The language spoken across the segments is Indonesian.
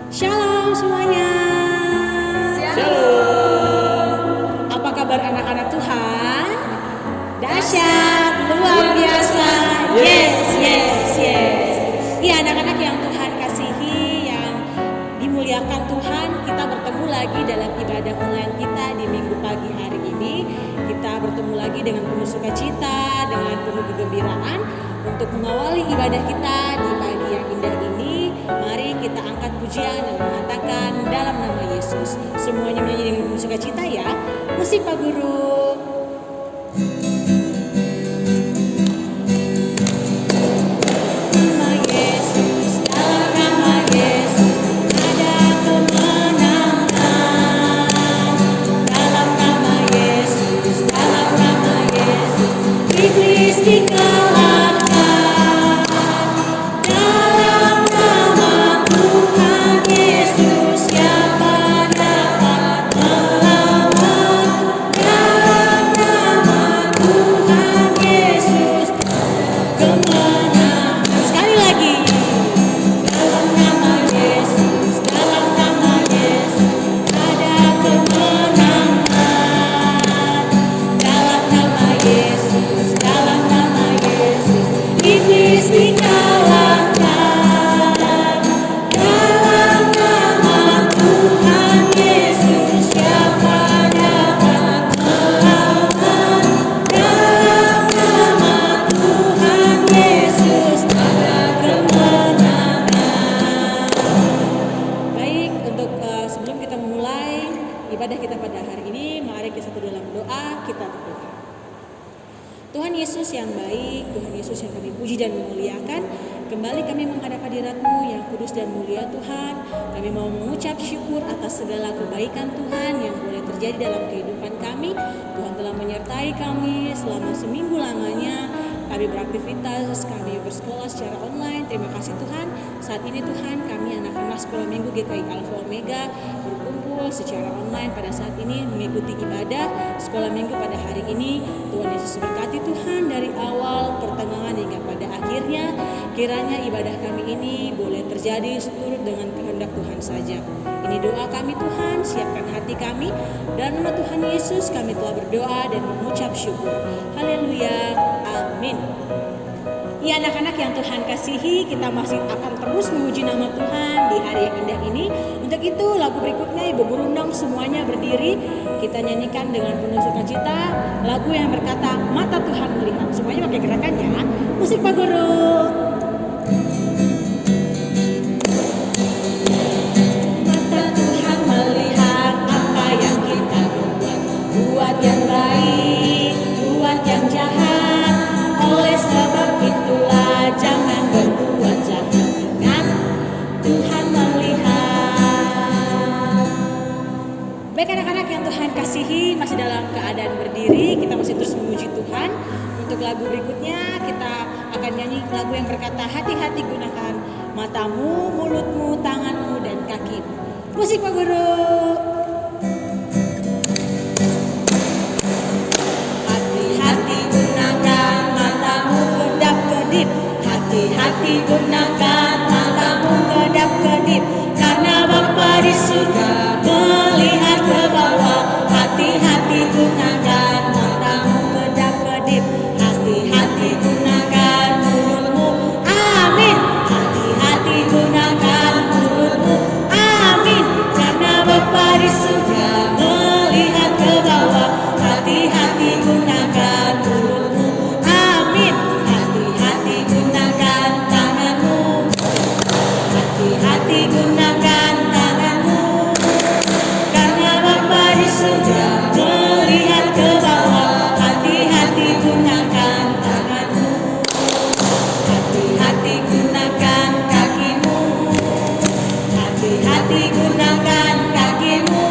Shalom semuanya. Shalom. Apa kabar anak-anak Tuhan? Dahsyat, luar biasa. Yes. Iya anak-anak yang Tuhan kasihi, yang dimuliakan Tuhan, kita bertemu lagi dalam ibadah online kita di minggu pagi hari ini. Kita bertemu lagi dengan penuh sukacita, dengan penuh kegembiraan untuk mengawali ibadah kita di pagi yang indah ini. Mari kita angkat pujian dan mengatakan dalam nama Yesus. Semuanya menyanyi dengan penuh sukacita ya. Musik Pak Guru. Kiranya ibadah kami ini boleh terjadi seturut dengan kehendak Tuhan saja. Ini doa kami Tuhan, siapkan hati kami. Dan nama Tuhan Yesus kami telah berdoa dan mengucap syukur. Haleluya, amin. Ya anak-anak yang Tuhan kasihi, kita masih akan terus memuji nama Tuhan di hari yang indah ini. Untuk itu lagu berikutnya Ibu Guru undang semuanya berdiri. Kita nyanyikan dengan penuh sukacita lagu yang berkata Mata Tuhan Melihat. Semuanya pakai gerakannya. Musik Pak Guru. Mata Tuhan melihat apa yang kita buat yang baik, buat yang jahat. Oleh sebab itulah jangan berbuat jahat. Ingat, Tuhan melihat. Baik anak-anak yang Tuhan kasihi, masih dalam keadaan berdiri, kita masih terus memuji Tuhan. Untuk lagu berikutnya kita akan nyanyi lagu yang berkata hati-hati gunakan matamu, mulutmu, tanganmu, dan kakimu. Musik Pak Guru. Hati-hati gunakan matamu kedap-kedip. Hati-hati gunakan matamu kedap-kedip. Karena Bapa di surga melihat ke bawah. Hati-hati gunakan matamu kedap-kedip. Hati-hati gunakan mulutmu. Amin. Hati-hati gunakan mulutmu. Amin. Karena Bapa di surga melihat ke bawah. Hati-hati gunakan mulutmu. Amin. Hati-hati gunakan tanganmu. Hati-hati gunakan tanganmu. Karena Bapa di surga melihat ke bawah. Hati-hati gunakan tanganmu. Hati-hati gunakan kakimu. Hati-hati gunakan kakimu.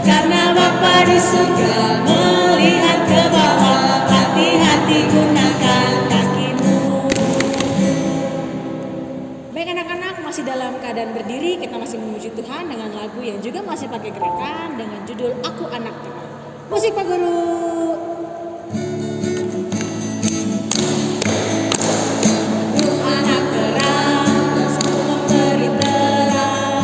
Karena Bapa di surga melihat ke bawah. Hati-hati gunakan kakimu. Baik anak-anak, masih dalam keadaan berdiri, kita masih memuji Tuhan dengan lagu yang juga masih pakai gerakan dengan judul Aku Anak Terang. Musik Pak Guru. Aku anak terang, memberi terang.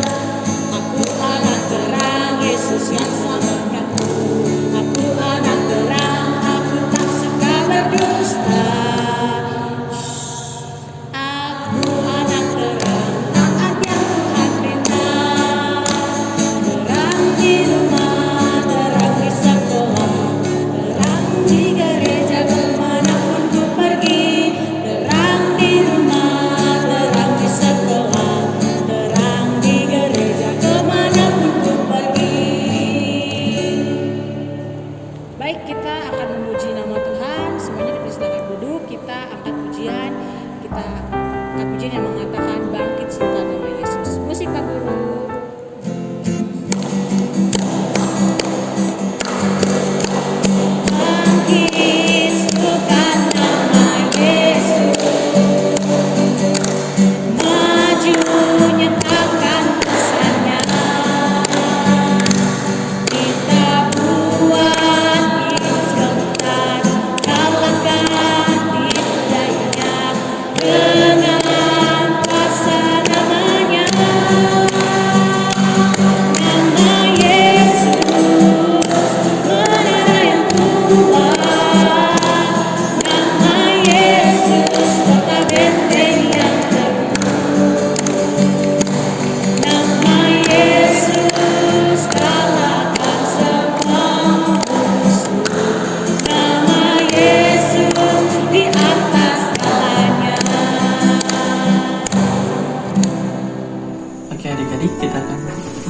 Oke adik-adik, kita akan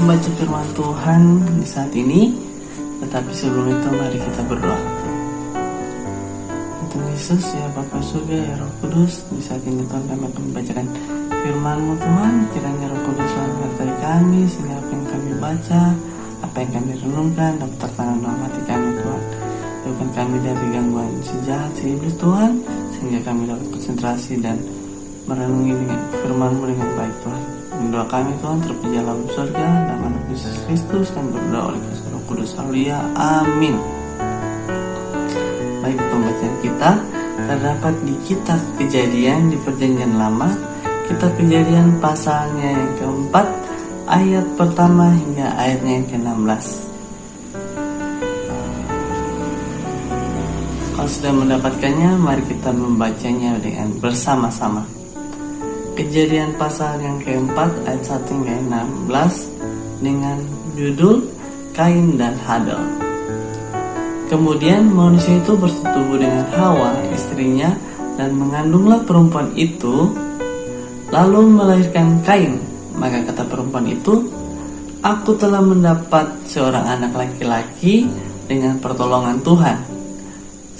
membaca firman Tuhan di saat ini. Tetapi sebelum itu mari kita berdoa. Tuhan Yesus, ya Bapa surga, ya Roh Kudus, di saat ini Tuhan kami akan membacakan firman-Mu Tuhan. Kiranya Roh Kudus selalu menyertai kami, sehingga apa yang kami baca, apa yang kami renungkan dapat tertanam dalam hati kami Tuhan. Jauhkan kami dari gangguan sejahat si iblis Tuhan, sehingga kami dapat konsentrasi dan merenungi dengan firman-Mu dengan baik Tuhan. Doa kami Tuhan terpuji dalam surga, dalam nama Yesus Kristus kami berdoa oleh Kristus Roh Kudus. Haleluya, amin. Baik, pembacaan kita terdapat di kitab Kejadian di Perjanjian Lama, kitab Kejadian pasalnya yang keempat, ayat pertama hingga ayatnya yang ke-16. Kalau sudah mendapatkannya, mari kita membacanya dengan bersama-sama. Kejadian pasal yang keempat ayat 1 hingga 16 dengan judul Kain dan Habel. Kemudian manusia itu bersetubuh dengan Hawa istrinya dan mengandunglah perempuan itu, lalu melahirkan Kain. Maka kata perempuan itu, aku telah mendapat seorang anak laki-laki dengan pertolongan Tuhan.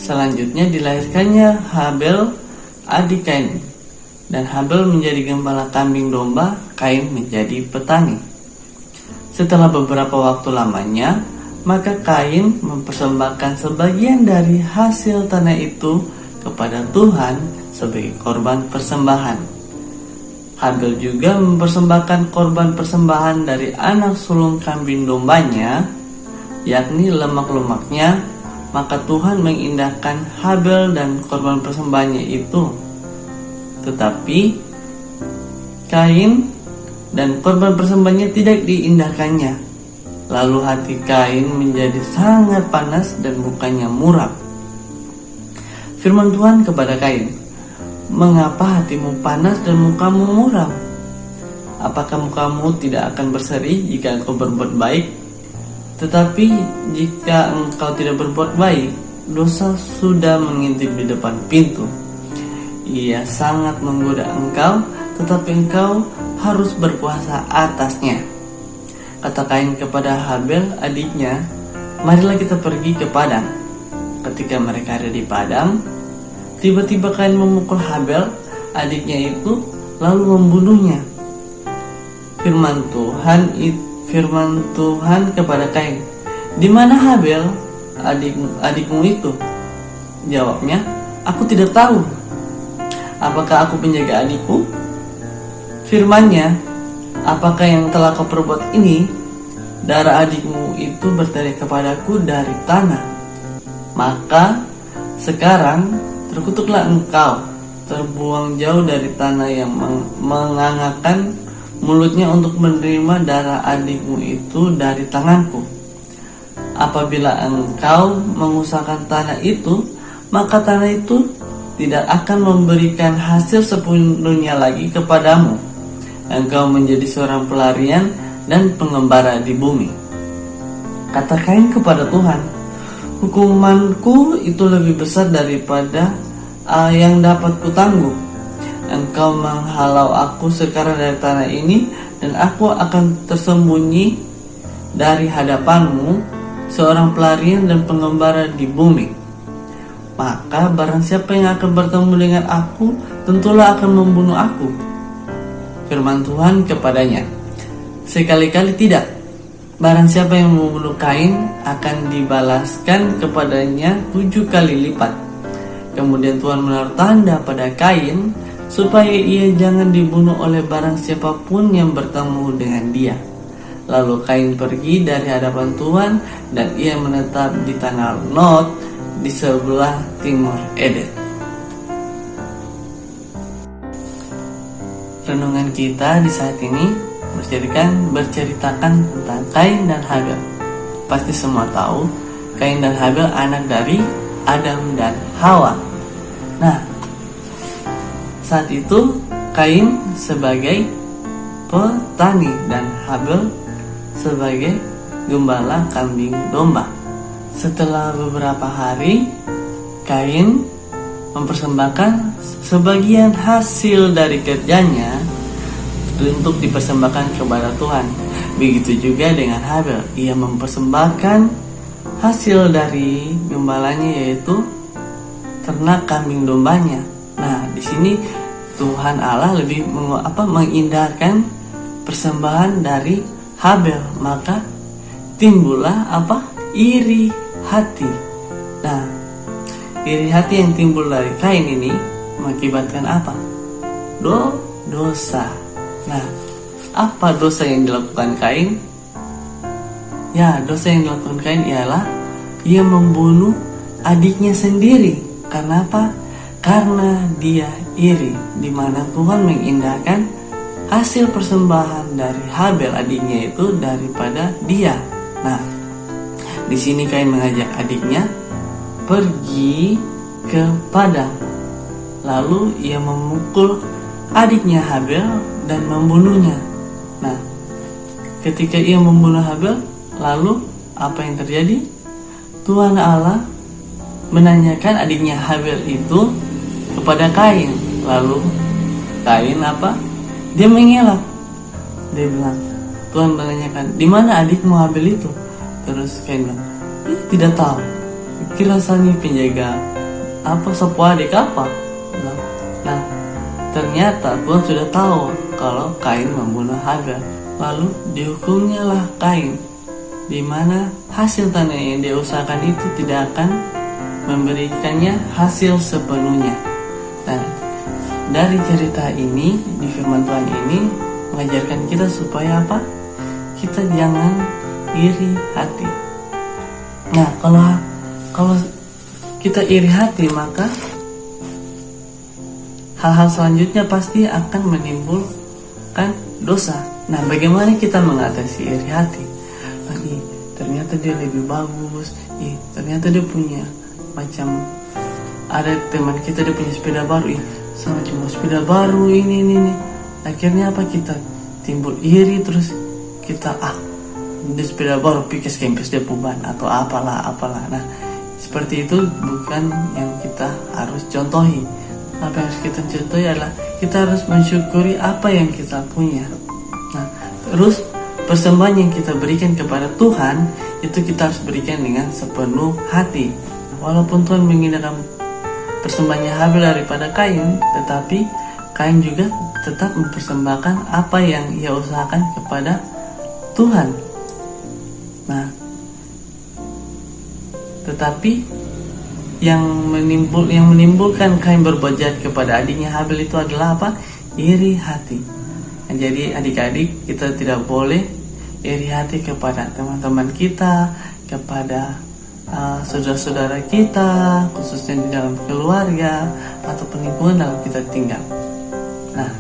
Selanjutnya dilahirkannya Habel, adik Kain. Dan Habel menjadi gembala kambing domba, Kain menjadi petani. Setelah beberapa waktu lamanya, maka Kain mempersembahkan sebagian dari hasil tanah itu kepada Tuhan sebagai korban persembahan. Habel juga mempersembahkan korban persembahan dari anak sulung kambing dombanya, yakni lemak-lemaknya. Maka Tuhan mengindahkan Habel dan korban persembahannya itu. Tetapi Kain dan korban persembahannya tidak diindahkannya. Lalu hati Kain menjadi sangat panas dan mukanya muram. Firman Tuhan kepada Kain, mengapa hatimu panas dan mukamu muram? Apakah mukamu tidak akan berseri jika engkau berbuat baik? Tetapi jika engkau tidak berbuat baik, dosa sudah mengintip di depan pintu. Ia sangat menggoda engkau, tetapi engkau harus berkuasa atasnya. Kata Kain kepada Habel adiknya, marilah kita pergi ke padang. Ketika mereka ada di padang, tiba-tiba Kain memukul Habel, adiknya itu, lalu membunuhnya. Firman Tuhan kepada Kain, di mana Habel, adikmu itu? Jawabnya, aku tidak tahu. Apakah aku penjaga adikku? Firman-Nya, apakah yang telah kau perbuat ini? Darah adikmu itu berteriak kepadaku dari tanah. Maka sekarang terkutuklah engkau, terbuang jauh dari tanah yang mengangakkan mulutnya untuk menerima darah adikmu itu dari tanganku. Apabila engkau mengusahakan tanah itu, maka tanah itu tidak akan memberikan hasil sepenuhnya lagi kepadamu. Engkau menjadi seorang pelarian dan pengembara di bumi. Kata Kain kepada Tuhan, hukumanku itu lebih besar daripada yang dapat kutanggung. Engkau menghalau aku sekarang dari tanah ini, dan aku akan tersembunyi dari hadapanmu, seorang pelarian dan pengembara di bumi. Maka barang siapa yang akan bertemu dengan aku, tentulah akan membunuh aku. Firman Tuhan kepadanya, sekali-kali tidak. Barang siapa yang membunuh Kain, akan dibalaskan kepadanya 7 kali lipat. Kemudian Tuhan menaruh tanda pada Kain, supaya ia jangan dibunuh oleh barang siapapun yang bertemu dengan dia. Lalu Kain pergi dari hadapan Tuhan, dan ia menetap di tanah Nod, di sebelah timur Eden. Renungan kita di saat ini berceritakan tentang Kain dan Habel. Pasti semua tahu Kain dan Habel anak dari Adam dan Hawa. Nah, saat itu Kain sebagai petani dan Habel sebagai gembala kambing domba. Setelah beberapa hari, Kain mempersembahkan sebagian hasil dari kerjanya untuk dipersembahkan kepada Tuhan. Begitu juga dengan Habel, ia mempersembahkan hasil dari gembalanya, yaitu ternak kambing dombanya. Nah, di sini Tuhan Allah lebih mengindahkan persembahan dari Habel, maka timbullah iri hati. Nah, iri hati yang timbul dari Kain ini mengakibatkan apa? Dosa. Nah, apa dosa yang dilakukan Kain? Ya, dosa yang dilakukan Kain ialah ia membunuh adiknya sendiri. Karena apa? Karena dia iri, di mana Tuhan mengindahkan hasil persembahan dari Habel adiknya itu daripada dia. Nah, di sini Kain mengajak adiknya pergi ke padang. Lalu ia memukul adiknya Habel dan membunuhnya. Nah, ketika ia membunuh Habel, lalu apa yang terjadi? Tuhan Allah menanyakan adiknya Habel itu kepada Kain. Lalu Kain dia mengelak. Dia bilang, Tuhan menanyakan, di mana adikmu Habel itu? Terus Kain bilang, tidak tahu. Kira sani penjaga sapu adik apa? Nah, ternyata Tuhan sudah tahu kalau Kain membunuh Habel. Lalu dihukumnya lah Kain, di mana hasil tanah yang dia usahakan itu tidak akan memberikannya hasil sepenuhnya. Dan dari cerita ini, di firman Tuhan ini mengajarkan kita supaya kita jangan iri hati. Nah, kalau kita iri hati, maka hal-hal selanjutnya pasti akan menimbulkan dosa. Nah, bagaimana kita mengatasi iri hati? Ternyata dia lebih bagus, ternyata dia punya ada teman kita dia punya sepeda baru, sama cuma sepeda baru ini. Akhirnya kita timbul iri, terus kita dia sepeda baru pikir kempes dia puban atau apalah. Nah, seperti itu bukan yang kita harus contohi. Apa yang harus kita contohi adalah kita harus mensyukuri apa yang kita punya. Nah, terus persembahan yang kita berikan kepada Tuhan itu kita harus berikan dengan sepenuh hati. Walaupun Tuhan mengindahkan persembahannya Habel daripada Kain, tetapi Kain juga tetap mempersembahkan apa yang ia usahakan kepada Tuhan. Nah, tetapi yang menimbulkan Kain berbuat jahat kepada adiknya Habel itu adalah iri hati. Nah, jadi adik-adik, kita tidak boleh iri hati kepada teman-teman kita, kepada saudara-saudara kita, khususnya di dalam keluarga atau lingkungan dalam kita tinggal. Nah,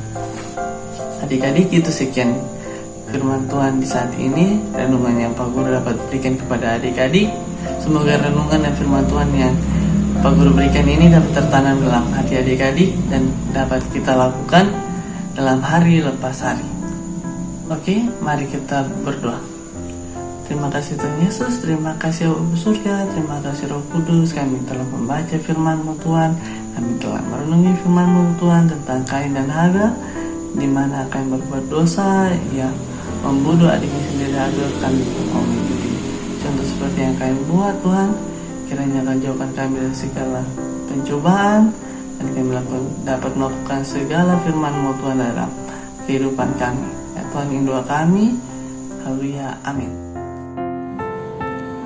adik-adik, itu sekian firman Tuhan di saat ini, renungan yang Pak Guru dapat berikan kepada adik-adik. Semoga renungan dan firman Tuhan yang Pak Guru berikan ini dapat tertanam dalam hati adik-adik dan dapat kita lakukan dalam hari lepas hari. Oke, mari kita berdoa. Terima kasih Tuhan Yesus, terima kasih Ibu Surga, terima kasih Roh Kudus. Kami telah membaca firman-Mu Tuhan, kami telah merenungi firman-Mu Tuhan tentang Kain dan Habel, di mana Kain berbuat dosa, ia membunuh adiknya sendiri Habel. Kami mau mengikuti contoh seperti yang Kain buat Tuhan. Kiranya akan jauhkan kami dari segala pencobaan, dan kami dapat melakukan segala firman-Mu Tuhan dalam kehidupan kami. Ya Tuhan, ini doa kami. Haleluya, amin.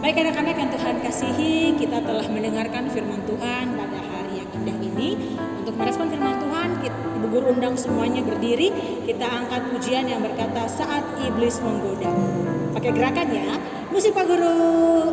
Baik anak-anak yang Tuhan kasihi, kita telah mendengarkan firman Tuhan pada hari yang indah ini. Untuk merespon firman Tuhan, Ibu Guru undang semuanya berdiri. Kita angkat pujian yang berkata Saat Iblis Menggoda. Pakai gerakannya, musik Pak Guru.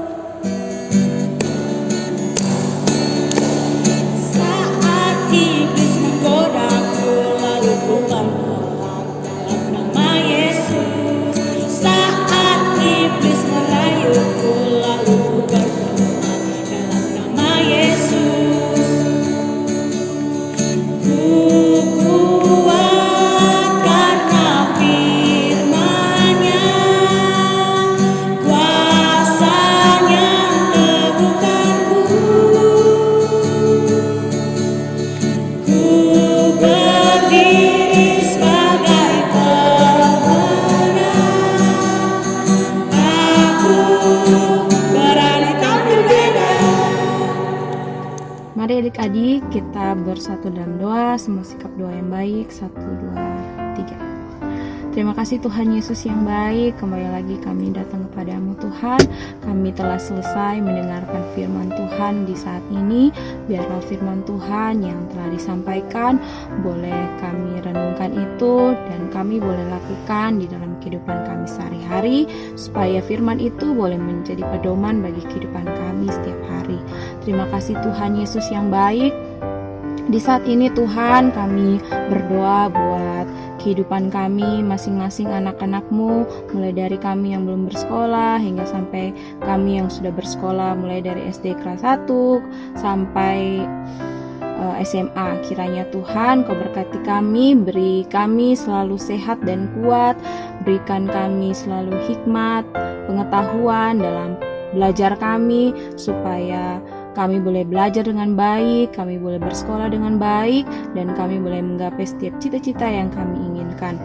Saat iblis menggodaku, lalu ku menolak dalam nama Yesus. Saat iblis merayuku, lalu ku berdoa dalam nama Yesus. Ku kuat karena firman-Nya, kuasanya mundur satu dalam doa, semua sikap doa yang baik. 1, 2, 3. Terima kasih Tuhan Yesus yang baik, kembali lagi kami datang kepadamu Tuhan. Kami telah selesai mendengarkan firman Tuhan di saat ini. Biarlah firman Tuhan yang telah disampaikan boleh kami renungkan itu dan kami boleh lakukan di dalam kehidupan kami sehari-hari, supaya firman itu boleh menjadi pedoman bagi kehidupan kami setiap hari. Terima kasih Tuhan Yesus yang baik. Di saat ini Tuhan, kami berdoa buat kehidupan kami masing-masing anak-anak-Mu, mulai dari kami yang belum bersekolah hingga sampai kami yang sudah bersekolah, mulai dari SD kelas 1 sampai SMA. Kiranya Tuhan Kau berkati kami, beri kami selalu sehat dan kuat, berikan kami selalu hikmat, pengetahuan dalam belajar kami, supaya kami boleh belajar dengan baik, kami boleh bersekolah dengan baik, dan kami boleh menggapai setiap cita-cita yang kami inginkan.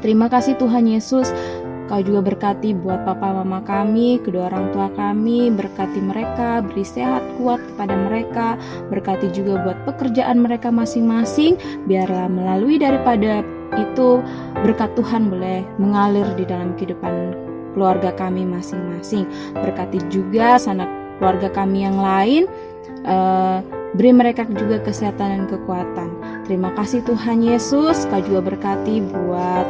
Terima kasih Tuhan Yesus, Kau juga berkati buat papa mama kami, kedua orang tua kami, berkati mereka, beri sehat kuat kepada mereka, berkati juga buat pekerjaan mereka masing-masing, biarlah melalui daripada itu berkat Tuhan boleh mengalir di dalam kehidupan keluarga kami masing-masing. Berkati juga sanak keluarga kami yang lain, beri mereka juga kesehatan dan kekuatan. Terima kasih Tuhan Yesus, Kau juga berkati buat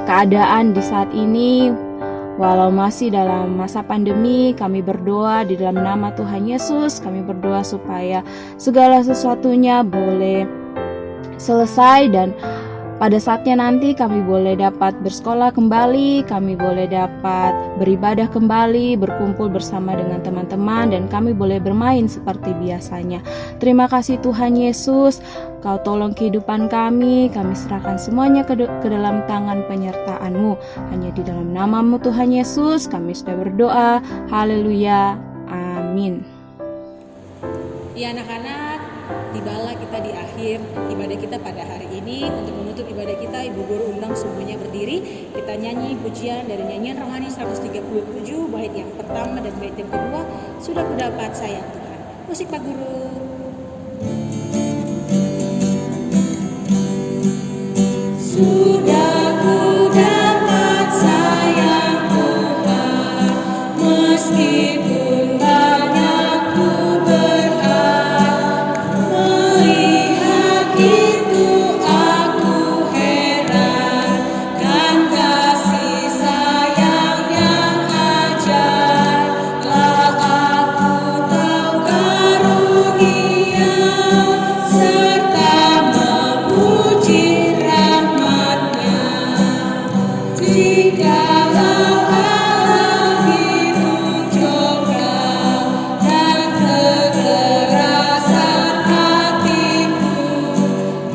keadaan di saat ini. Walau masih dalam masa pandemi, kami berdoa di dalam nama Tuhan Yesus. Kami berdoa supaya segala sesuatunya boleh selesai, dan pada saatnya nanti kami boleh dapat bersekolah kembali, kami boleh dapat beribadah kembali, berkumpul bersama dengan teman-teman, dan kami boleh bermain seperti biasanya. Terima kasih Tuhan Yesus, Kau tolong kehidupan kami serahkan semuanya ke dalam tangan penyertaan-Mu. Hanya di dalam nama-Mu Tuhan Yesus kami sudah berdoa. Haleluya. Amin. Ya anak-anak, tibalah kita di akhir ibadah kita pada hari ini. Untuk menutup ibadah kita, Ibu Guru undang semuanya berdiri. Kita nyanyi pujian dari nyanyian rohani 137, bait yang pertama dan bait yang kedua, Sudah Kudapat Sayang Tuhan. Musik Pak Guru. Sudah kudapat sayang Tuhan, meskipun banyak ku berharap, melihat itu aku heran, kan kasih sayang yang ajaib, lah aku tahu karunia serta memuji rahmat-Nya. Jikalau Allah hidup jongkang dan kekerasan hatiku,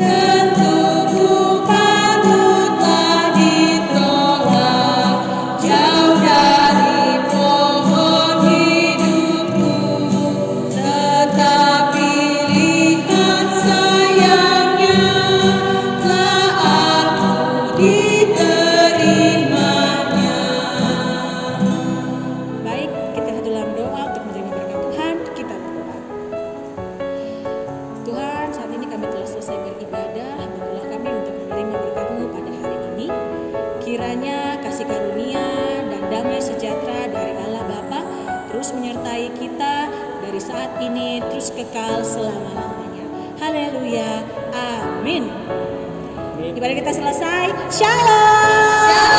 tentu ku patutlah ditolak jauh dari pohon hidupku. Tetapi lihat sayangnya, telah aku diterimanya. Baik, kita satu dalam doa untuk menerima berkat Tuhan. Kita berdoa. Tuhan, saat ini kami telah selesai beribadah. Bantulah kami untuk menerima berkat-Mu pada hari ini. Kiranya kasih karunia dan damai sejahtera dari Allah Bapa terus menyertai kita dari saat ini terus kekal selama-lamanya. Haleluya. Amin. Ibadah kita selesai. Shalom.